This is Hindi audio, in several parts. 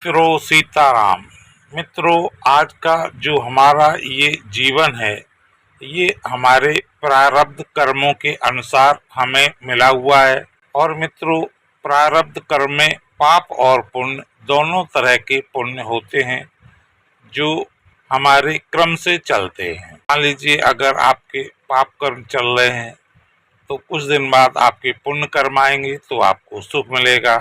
मित्रों सीताराम। मित्रों, आज का जो हमारा ये जीवन है, ये हमारे प्रारब्ध कर्मों के अनुसार हमें मिला हुआ है। और मित्रों, प्रारब्ध कर्म में पाप और पुण्य दोनों तरह के पुण्य होते हैं जो हमारे क्रम से चलते हैं। मान लीजिए, अगर आपके पाप कर्म चल रहे हैं तो कुछ दिन बाद आपके पुण्य कर्म आएंगे तो आपको सुख मिलेगा।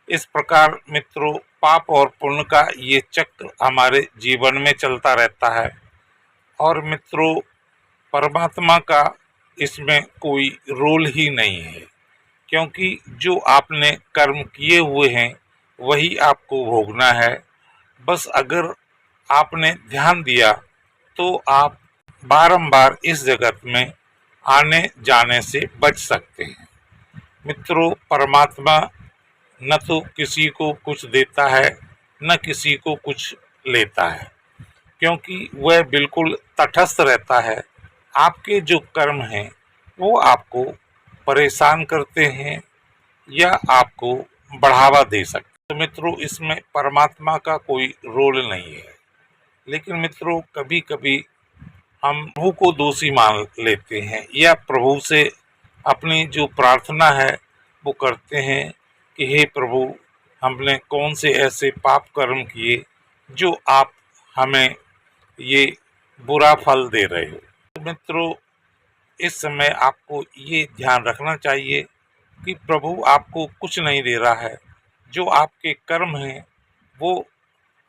इस प्रकार मित्रों, पाप और पुण्य का ये चक्र हमारे जीवन में चलता रहता है। और मित्रों, परमात्मा का इसमें कोई रोल ही नहीं है, क्योंकि जो आपने कर्म किए हुए हैं वही आपको भोगना है। बस अगर आपने ध्यान दिया तो आप बारंबार इस जगत में आने जाने से बच सकते हैं। मित्रों, परमात्मा न तो किसी को कुछ देता है न किसी को कुछ लेता है, क्योंकि वह बिल्कुल तटस्थ रहता है। आपके जो कर्म हैं वो आपको परेशान करते हैं या आपको बढ़ावा दे सकते हैं। तो मित्रों, इसमें परमात्मा का कोई रोल नहीं है। लेकिन मित्रों, कभी कभी हम प्रभु को दोषी मान लेते हैं या प्रभु से अपनी जो प्रार्थना है वो करते हैं कि हे प्रभु, हमने कौन से ऐसे पाप कर्म किए जो आप हमें ये बुरा फल दे रहे हो। तो मित्रों, इस समय आपको ये ध्यान रखना चाहिए कि प्रभु आपको कुछ नहीं दे रहा है। जो आपके कर्म हैं वो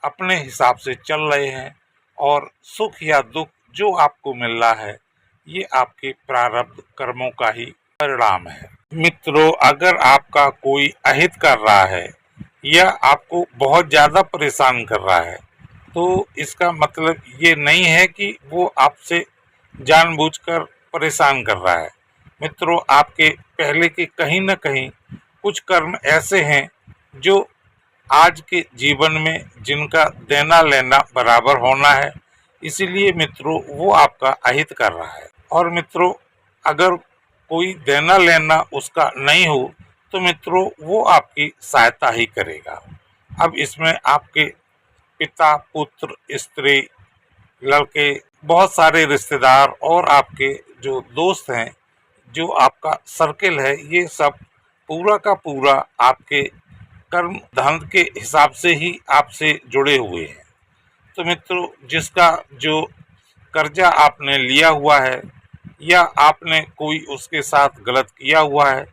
अपने हिसाब से चल रहे हैं, और सुख या दुख जो आपको मिल रहा है ये आपके प्रारब्ध कर्मों का ही परिणाम है। मित्रों, अगर आपका कोई अहित कर रहा है या आपको बहुत ज़्यादा परेशान कर रहा है तो इसका मतलब ये नहीं है कि वो आपसे जानबूझकर परेशान कर रहा है। मित्रों, आपके पहले के कहीं न कहीं कुछ कर्म ऐसे हैं जो आज के जीवन में जिनका देना लेना बराबर होना है, इसीलिए मित्रों वो आपका अहित कर रहा है। और मित्रों, अगर कोई देना लेना उसका नहीं हो तो मित्रों वो आपकी सहायता ही करेगा। अब इसमें आपके पिता, पुत्र, स्त्री, लड़के, बहुत सारे रिश्तेदार और आपके जो दोस्त हैं, जो आपका सर्किल है, ये सब पूरा का पूरा आपके कर्म धन के हिसाब से ही आपसे जुड़े हुए हैं। तो मित्रों, जिसका जो कर्जा आपने लिया हुआ है या आपने कोई उसके साथ गलत किया हुआ है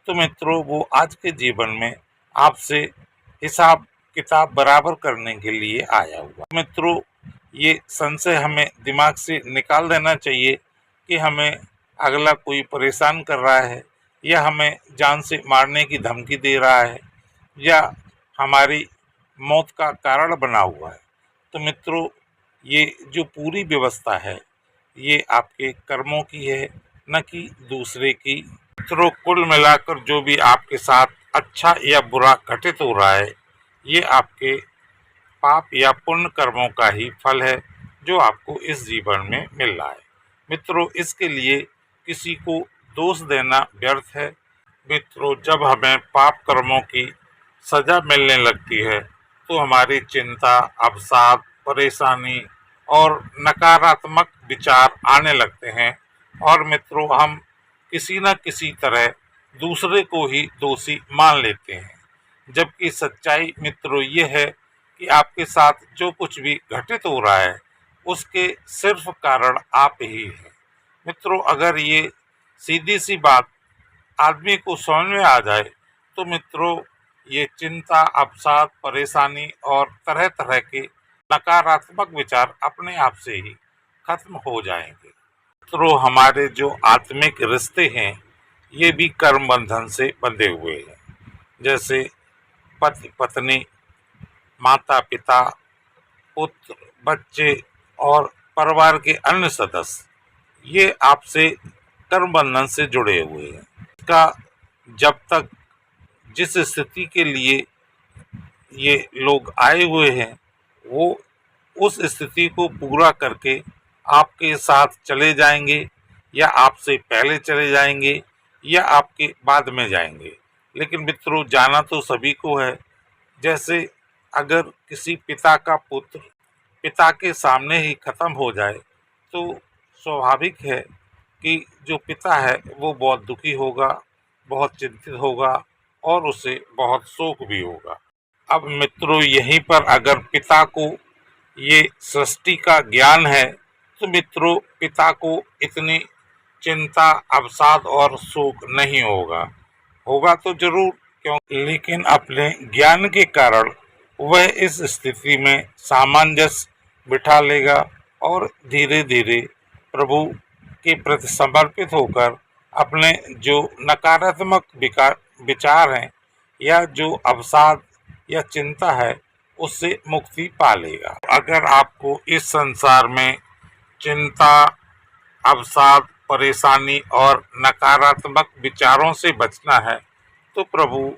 तो मित्रों वो आज के जीवन में आपसे हिसाब किताब बराबर करने के लिए आया हुआ। मित्रों, ये संशय हमें दिमाग से निकाल देना चाहिए कि हमें अगला कोई परेशान कर रहा है या हमें जान से मारने की धमकी दे रहा है या हमारी मौत का कारण बना हुआ है। तो मित्रों, ये जो पूरी व्यवस्था है ये आपके कर्मों की है, न कि दूसरे की। मित्रों, कुल मिलाकर जो भी आपके साथ अच्छा या बुरा घटित हो रहा है ये आपके पाप या पुण्य कर्मों का ही फल है जो आपको इस जीवन में मिल रहा है। मित्रों, इसके लिए किसी को दोष देना व्यर्थ है। मित्रों, जब हमें पाप कर्मों की सजा मिलने लगती है तो हमारी चिंता, अवसाद, परेशानी और नकारात्मक विचार आने लगते हैं। और मित्रों, हम किसी न किसी तरह दूसरे को ही दोषी मान लेते हैं, जबकि सच्चाई मित्रों ये है कि आपके साथ जो कुछ भी घटित हो रहा है उसके सिर्फ कारण आप ही हैं। मित्रों, अगर ये सीधी सी बात आदमी को समझ में आ जाए तो मित्रों ये चिंता, अवसाद, परेशानी और तरह तरह के नकारात्मक विचार अपने आप से ही खत्म हो जाएंगे। मित्रों, हमारे जो आत्मिक रिश्ते हैं ये भी कर्म बंधन से बंधे हुए हैं। जैसे पति पत्नी, माता पिता, पुत्र, बच्चे और परिवार के अन्य सदस्य, ये आपसे कर्म बंधन से जुड़े हुए हैं। इसका जब तक जिस स्थिति के लिए ये लोग आए हुए हैं वो उस स्थिति को पूरा करके आपके साथ चले जाएंगे या आपसे पहले चले जाएंगे या आपके बाद में जाएंगे। लेकिन मित्रों, जाना तो सभी को है। जैसे अगर किसी पिता का पुत्र पिता के सामने ही खत्म हो जाए तो स्वाभाविक है कि जो पिता है वो बहुत दुखी होगा, बहुत चिंतित होगा और उसे बहुत शोक भी होगा। अब मित्रों, यहीं पर अगर पिता को ये सृष्टि का ज्ञान है तो मित्रों पिता को इतनी चिंता, अवसाद और शोक नहीं होगा। होगा तो जरूर, क्यों, लेकिन अपने ज्ञान के कारण वह इस स्थिति में सामंजस्य बिठा लेगा और धीरे धीरे प्रभु के प्रति समर्पित होकर अपने जो नकारात्मक विचार हैं या जो अवसाद या चिंता है उससे मुक्ति पा लेगा। अगर आपको इस संसार में चिंता, अवसाद, परेशानी और नकारात्मक विचारों से बचना है तो प्रभु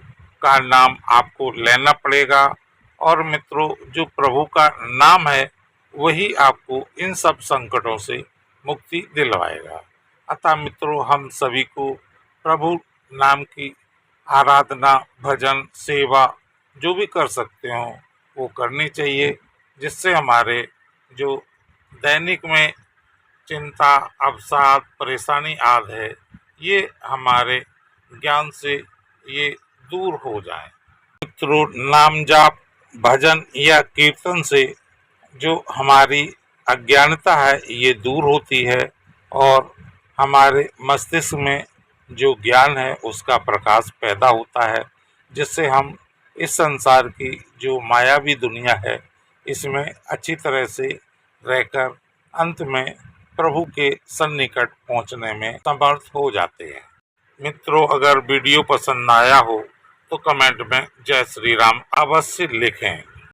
का नाम आपको लेना पड़ेगा। और मित्रों, जो प्रभु का नाम है वही आपको इन सब संकटों से मुक्ति दिलवाएगा। अतः मित्रों, हम सभी को प्रभु नाम की आराधना, भजन, सेवा जो भी कर सकते हो वो करनी चाहिए, जिससे हमारे जो दैनिक में चिंता, अवसाद, परेशानी आदि है ये हमारे ज्ञान से ये दूर हो जाए। मित्रों, नाम जाप, भजन या कीर्तन से जो हमारी अज्ञानता है ये दूर होती है और हमारे मस्तिष्क में जो ज्ञान है उसका प्रकाश पैदा होता है, जिससे हम इस संसार की जो मायावी दुनिया है इसमें अच्छी तरह से रहकर अंत में प्रभु के सन्निकट पहुंचने में समर्थ हो जाते हैं। मित्रों, अगर वीडियो पसंद आया हो तो कमेंट में जय श्री राम अवश्य लिखें।